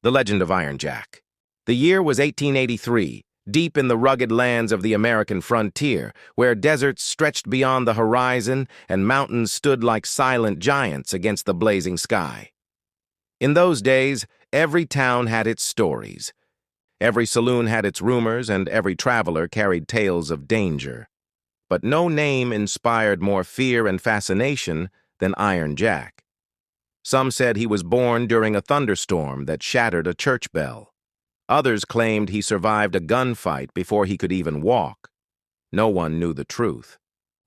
The Legend of Iron Jack. The year was 1883, deep in the rugged lands of the American frontier, where deserts stretched beyond the horizon and mountains stood like silent giants against the blazing sky. In those days, every town had its stories. Every saloon had its rumors, and every traveler carried tales of danger. But no name inspired more fear and fascination than Iron Jack. Some said he was born during a thunderstorm that shattered a church bell. Others claimed he survived a gunfight before he could even walk. No one knew the truth.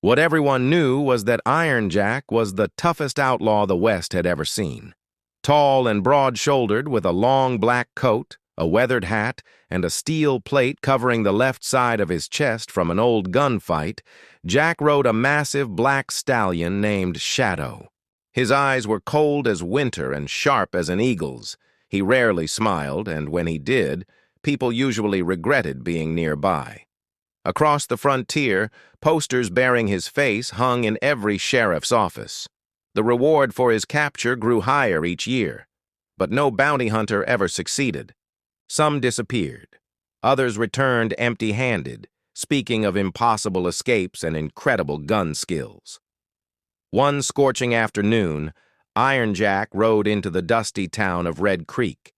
What everyone knew was that Iron Jack was the toughest outlaw the West had ever seen. Tall and broad-shouldered, with a long black coat, a weathered hat, and a steel plate covering the left side of his chest from an old gunfight, Jack rode a massive black stallion named Shadow. His eyes were cold as winter and sharp as an eagle's. He rarely smiled, and when he did, people usually regretted being nearby. Across the frontier, posters bearing his face hung in every sheriff's office. The reward for his capture grew higher each year, but no bounty hunter ever succeeded. Some disappeared. Others returned empty-handed, speaking of impossible escapes and incredible gun skills. One scorching afternoon, Iron Jack rode into the dusty town of Red Creek.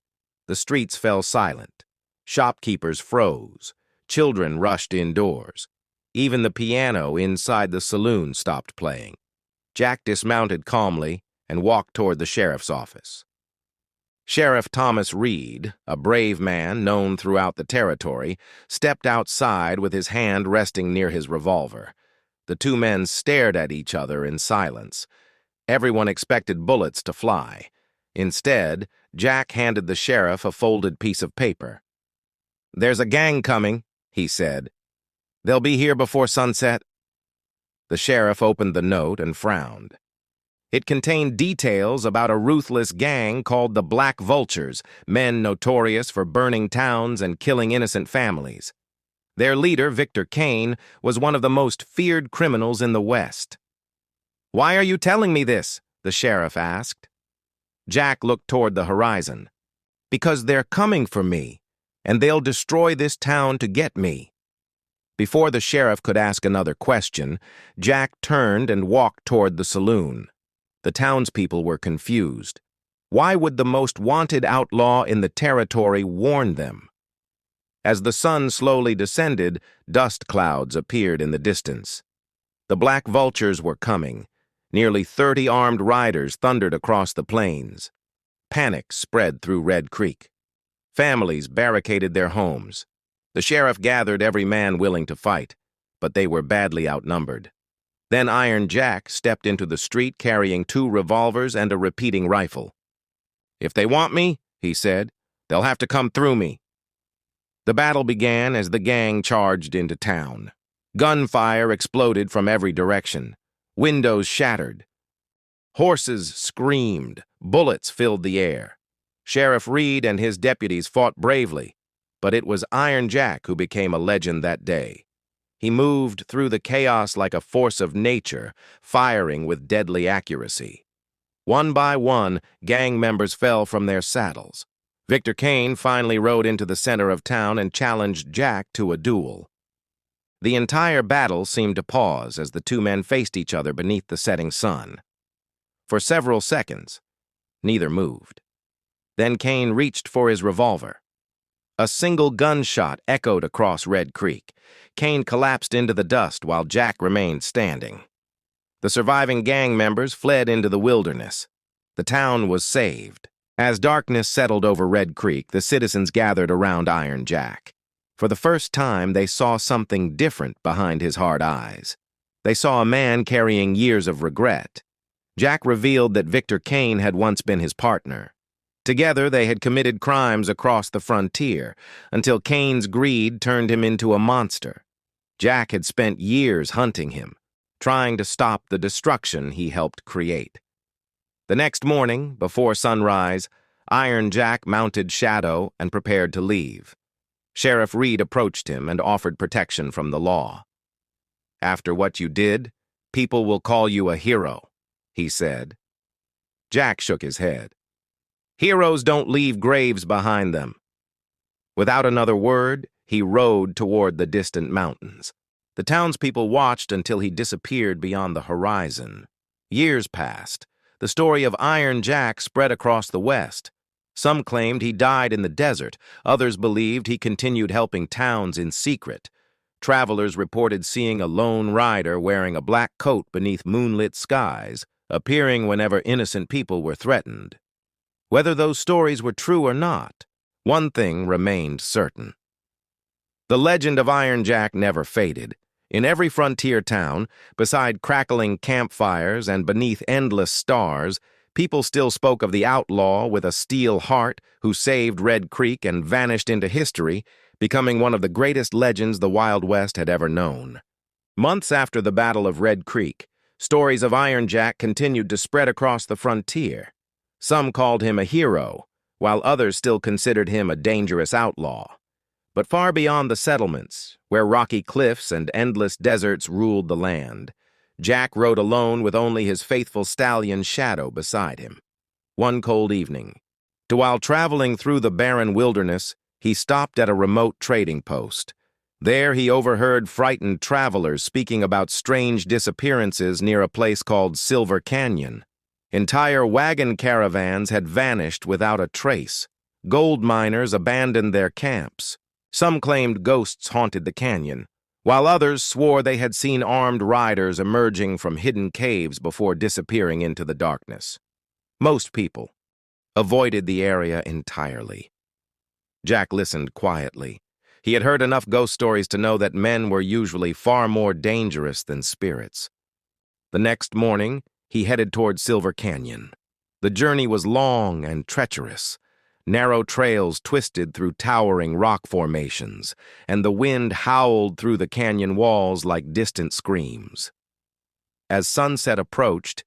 The streets fell silent. Shopkeepers froze. Children rushed indoors. Even the piano inside the saloon stopped playing. Jack dismounted calmly and walked toward the sheriff's office. Sheriff Thomas Reed, a brave man known throughout the territory, stepped outside with his hand resting near his revolver. The two men stared at each other in silence. Everyone expected bullets to fly. Instead, Jack handed the sheriff a folded piece of paper. "There's a gang coming," he said. "They'll be here before sunset." The sheriff opened the note and frowned. It contained details about a ruthless gang called the Black Vultures, men notorious for burning towns and killing innocent families. Their leader, Victor Kane, was one of the most feared criminals in the West. "Why are you telling me this?" the sheriff asked. Jack looked toward the horizon. "Because they're coming for me, and they'll destroy this town to get me." Before the sheriff could ask another question, Jack turned and walked toward the saloon. The townspeople were confused. Why would the most wanted outlaw in the territory warn them? As the sun slowly descended, dust clouds appeared in the distance. The Black Vultures were coming. Nearly 30 armed riders thundered across the plains. Panic spread through Red Creek. Families barricaded their homes. The sheriff gathered every man willing to fight, but they were badly outnumbered. Then Iron Jack stepped into the street carrying 2 revolvers and a repeating rifle. "If they want me," he said, "they'll have to come through me." The battle began as the gang charged into town. Gunfire exploded from every direction. Windows shattered. Horses screamed. Bullets filled the air. Sheriff Reed and his deputies fought bravely, but it was Iron Jack who became a legend that day. He moved through the chaos like a force of nature, firing with deadly accuracy. One by one, gang members fell from their saddles. Victor Kane finally rode into the center of town and challenged Jack to a duel. The entire battle seemed to pause as the two men faced each other beneath the setting sun. For several seconds, neither moved. Then Kane reached for his revolver. A single gunshot echoed across Red Creek. Kane collapsed into the dust while Jack remained standing. The surviving gang members fled into the wilderness. The town was saved. As darkness settled over Red Creek, the citizens gathered around Iron Jack. For the first time, they saw something different behind his hard eyes. They saw a man carrying years of regret. Jack revealed that Victor Kane had once been his partner. Together, they had committed crimes across the frontier, until Kane's greed turned him into a monster. Jack had spent years hunting him, trying to stop the destruction he helped create. The next morning, before sunrise, Iron Jack mounted Shadow and prepared to leave. Sheriff Reed approached him and offered protection from the law. "After what you did, people will call you a hero," he said. Jack shook his head. Heroes don't leave graves behind them. Without another word, he rode toward the distant mountains. The townspeople watched until he disappeared beyond the horizon. Years passed. The story of Iron Jack spread across the West. Some claimed he died in the desert. Others believed he continued helping towns in secret. Travelers reported seeing a lone rider wearing a black coat beneath moonlit skies, appearing whenever innocent people were threatened. Whether those stories were true or not, one thing remained certain. The legend of Iron Jack never faded. In every frontier town, beside crackling campfires and beneath endless stars, people still spoke of the outlaw with a steel heart who saved Red Creek and vanished into history, becoming one of the greatest legends the Wild West had ever known. Months after the Battle of Red Creek, stories of Iron Jack continued to spread across the frontier. Some called him a hero, while others still considered him a dangerous outlaw. But far beyond the settlements, where rocky cliffs and endless deserts ruled the land, Jack rode alone with only his faithful stallion Shadow beside him. One cold evening, while traveling through the barren wilderness, he stopped at a remote trading post. There he overheard frightened travelers speaking about strange disappearances near a place called Silver Canyon. Entire wagon caravans had vanished without a trace. Gold miners abandoned their camps. Some claimed ghosts haunted the canyon, while others swore they had seen armed riders emerging from hidden caves before disappearing into the darkness. Most people avoided the area entirely. Jack listened quietly. He had heard enough ghost stories to know that men were usually far more dangerous than spirits. The next morning, he headed toward Silver Canyon. The journey was long and treacherous. Narrow trails twisted through towering rock formations, and the wind howled through the canyon walls like distant screams. As sunset approached,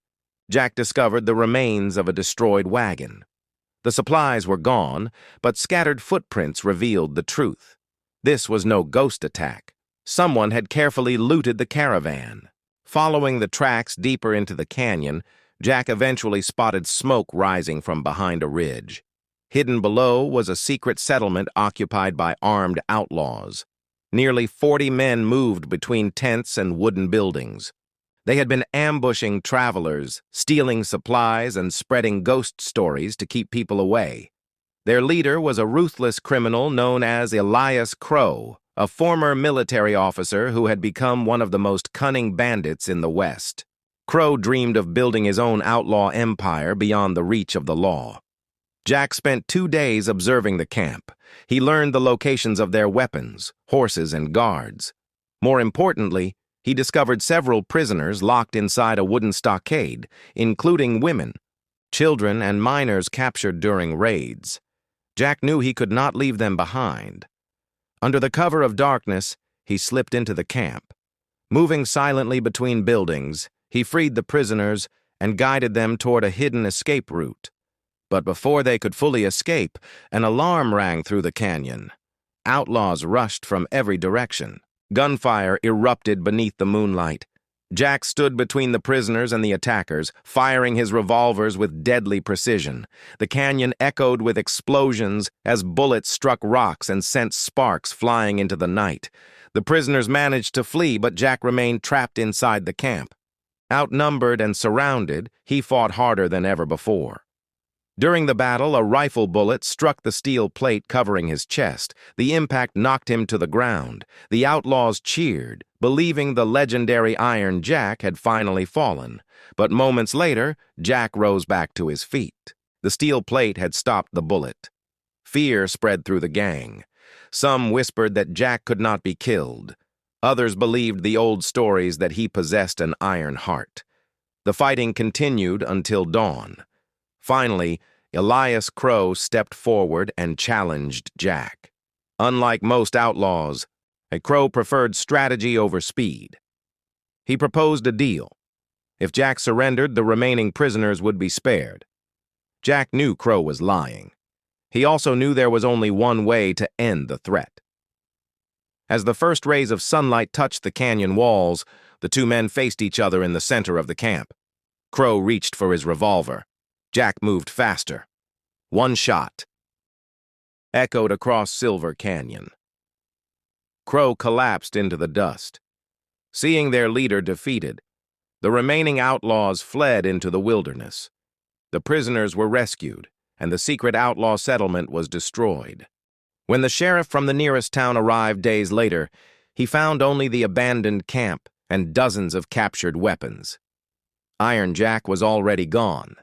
Jack discovered the remains of a destroyed wagon. The supplies were gone, but scattered footprints revealed the truth. This was no ghost attack. Someone had carefully looted the caravan. Following the tracks deeper into the canyon, Jack eventually spotted smoke rising from behind a ridge. Hidden below was a secret settlement occupied by armed outlaws. Nearly 40 men moved between tents and wooden buildings. They had been ambushing travelers, stealing supplies, and spreading ghost stories to keep people away. Their leader was a ruthless criminal known as Elias Crow, a former military officer who had become one of the most cunning bandits in the West. Crow dreamed of building his own outlaw empire beyond the reach of the law. Jack spent 2 days observing the camp. He learned the locations of their weapons, horses, and guards. More importantly, he discovered several prisoners locked inside a wooden stockade, including women, children, and minors captured during raids. Jack knew he could not leave them behind. Under the cover of darkness, he slipped into the camp. Moving silently between buildings, he freed the prisoners and guided them toward a hidden escape route. But before they could fully escape, an alarm rang through the canyon. Outlaws rushed from every direction. Gunfire erupted beneath the moonlight. Jack stood between the prisoners and the attackers, firing his revolvers with deadly precision. The canyon echoed with explosions as bullets struck rocks and sent sparks flying into the night. The prisoners managed to flee, but Jack remained trapped inside the camp. Outnumbered and surrounded, he fought harder than ever before. During the battle, a rifle bullet struck the steel plate covering his chest. The impact knocked him to the ground. The outlaws cheered, believing the legendary Iron Jack had finally fallen. But moments later, Jack rose back to his feet. The steel plate had stopped the bullet. Fear spread through the gang. Some whispered that Jack could not be killed. Others believed the old stories that he possessed an iron heart. The fighting continued until dawn. Finally, Elias Crow stepped forward and challenged Jack. Unlike most outlaws, Crow preferred strategy over speed. He proposed a deal. If Jack surrendered, the remaining prisoners would be spared. Jack knew Crow was lying. He also knew there was only one way to end the threat. As the first rays of sunlight touched the canyon walls, the two men faced each other in the center of the camp. Crow reached for his revolver. Jack moved faster. One shot echoed across Silver Canyon. Crow collapsed into the dust. Seeing their leader defeated, the remaining outlaws fled into the wilderness. The prisoners were rescued, and the secret outlaw settlement was destroyed. When the sheriff from the nearest town arrived days later, he found only the abandoned camp and dozens of captured weapons. Iron Jack was already gone,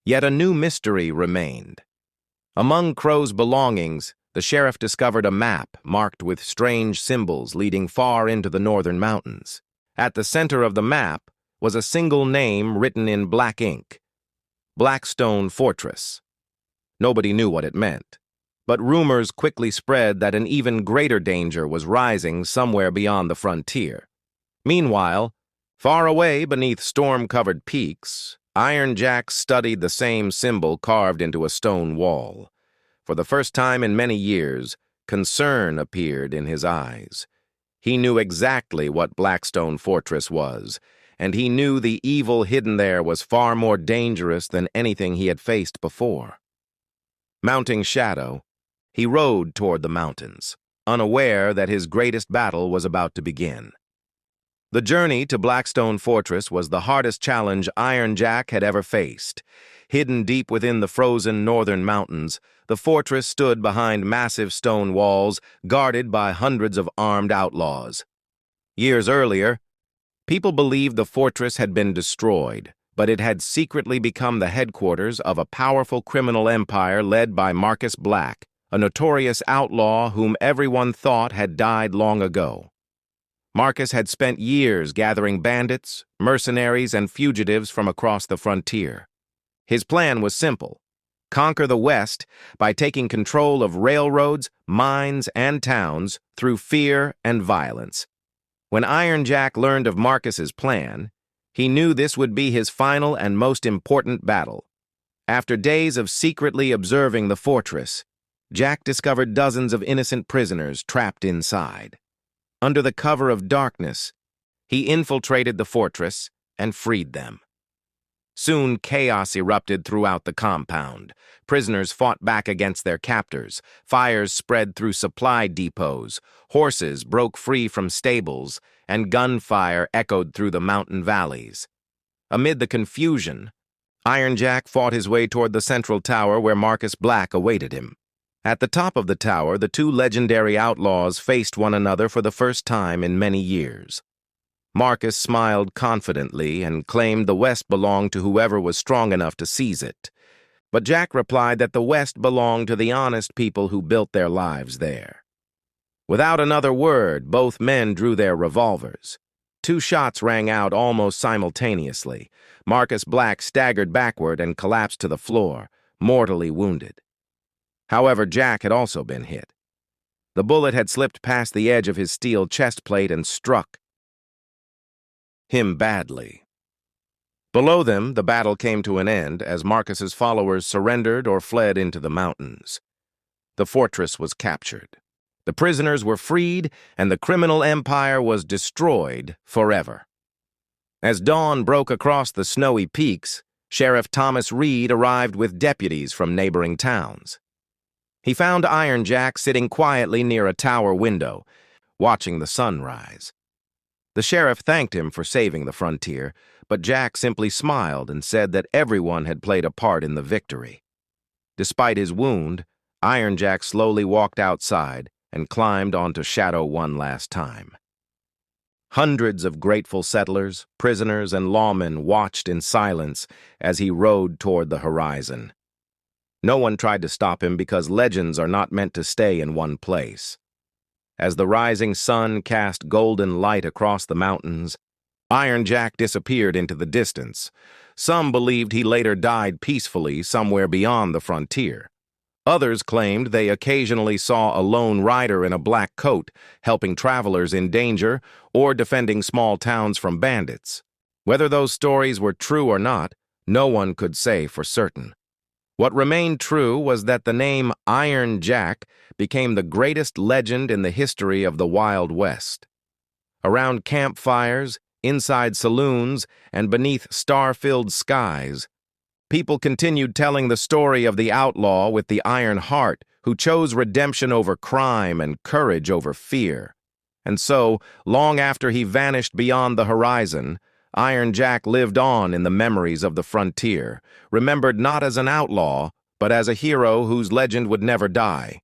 yet a new mystery remained. Among Crow's belongings, the sheriff discovered a map marked with strange symbols leading far into the northern mountains. At the center of the map was a single name written in black ink: Blackstone Fortress. Nobody knew what it meant, but rumors quickly spread that an even greater danger was rising somewhere beyond the frontier. Meanwhile, far away beneath storm-covered peaks, Iron Jack studied the same symbol carved into a stone wall. For the first time in many years, concern appeared in his eyes. He knew exactly what Blackstone Fortress was, and he knew the evil hidden there was far more dangerous than anything he had faced before. Mounting shadow, he rode toward the mountains, unaware that his greatest battle was about to begin. The journey to Blackstone Fortress was the hardest challenge Iron Jack had ever faced. Hidden deep within the frozen northern mountains, the fortress stood behind massive stone walls guarded by hundreds of armed outlaws. Years earlier, people believed the fortress had been destroyed, but it had secretly become the headquarters of a powerful criminal empire led by Marcus Black, a notorious outlaw whom everyone thought had died long ago. Marcus had spent years gathering bandits, mercenaries, and fugitives from across the frontier. His plan was simple: conquer the West by taking control of railroads, mines, and towns through fear and violence. When Iron Jack learned of Marcus's plan, he knew this would be his final and most important battle. After days of secretly observing the fortress, Jack discovered dozens of innocent prisoners trapped inside. Under the cover of darkness, he infiltrated the fortress and freed them. Soon chaos erupted throughout the compound. Prisoners fought back against their captors. Fires spread through supply depots. Horses broke free from stables, and gunfire echoed through the mountain valleys. Amid the confusion, Iron Jack fought his way toward the central tower where Marcus Black awaited him. At the top of the tower, the two legendary outlaws faced one another for the first time in many years. Marcus smiled confidently and claimed the West belonged to whoever was strong enough to seize it. But Jack replied that the West belonged to the honest people who built their lives there. Without another word, both men drew their revolvers. Two shots rang out almost simultaneously. Marcus Black staggered backward and collapsed to the floor, mortally wounded. However, Jack had also been hit. The bullet had slipped past the edge of his steel chest plate and struck him badly. Below them, the battle came to an end as Marcus's followers surrendered or fled into the mountains. The fortress was captured. The prisoners were freed, and the criminal empire was destroyed forever. As dawn broke across the snowy peaks, Sheriff Thomas Reed arrived with deputies from neighboring towns. He found Iron Jack sitting quietly near a tower window, watching the sun rise. The sheriff thanked him for saving the frontier, but Jack simply smiled and said that everyone had played a part in the victory. Despite his wound, Iron Jack slowly walked outside and climbed onto Shadow one last time. Hundreds of grateful settlers, prisoners, and lawmen watched in silence as he rode toward the horizon. No one tried to stop him because legends are not meant to stay in one place. As the rising sun cast golden light across the mountains, Iron Jack disappeared into the distance. Some believed he later died peacefully somewhere beyond the frontier. Others claimed they occasionally saw a lone rider in a black coat helping travelers in danger or defending small towns from bandits. Whether those stories were true or not, no one could say for certain. What remained true was that the name Iron Jack became the greatest legend in the history of the Wild West. Around campfires, inside saloons, and beneath star-filled skies, People continued telling the story of the outlaw with the iron heart who chose redemption over crime and courage over fear. And so, long after he vanished beyond the horizon, Iron Jack lived on in the memories of the frontier, remembered not as an outlaw, but as a hero whose legend would never die.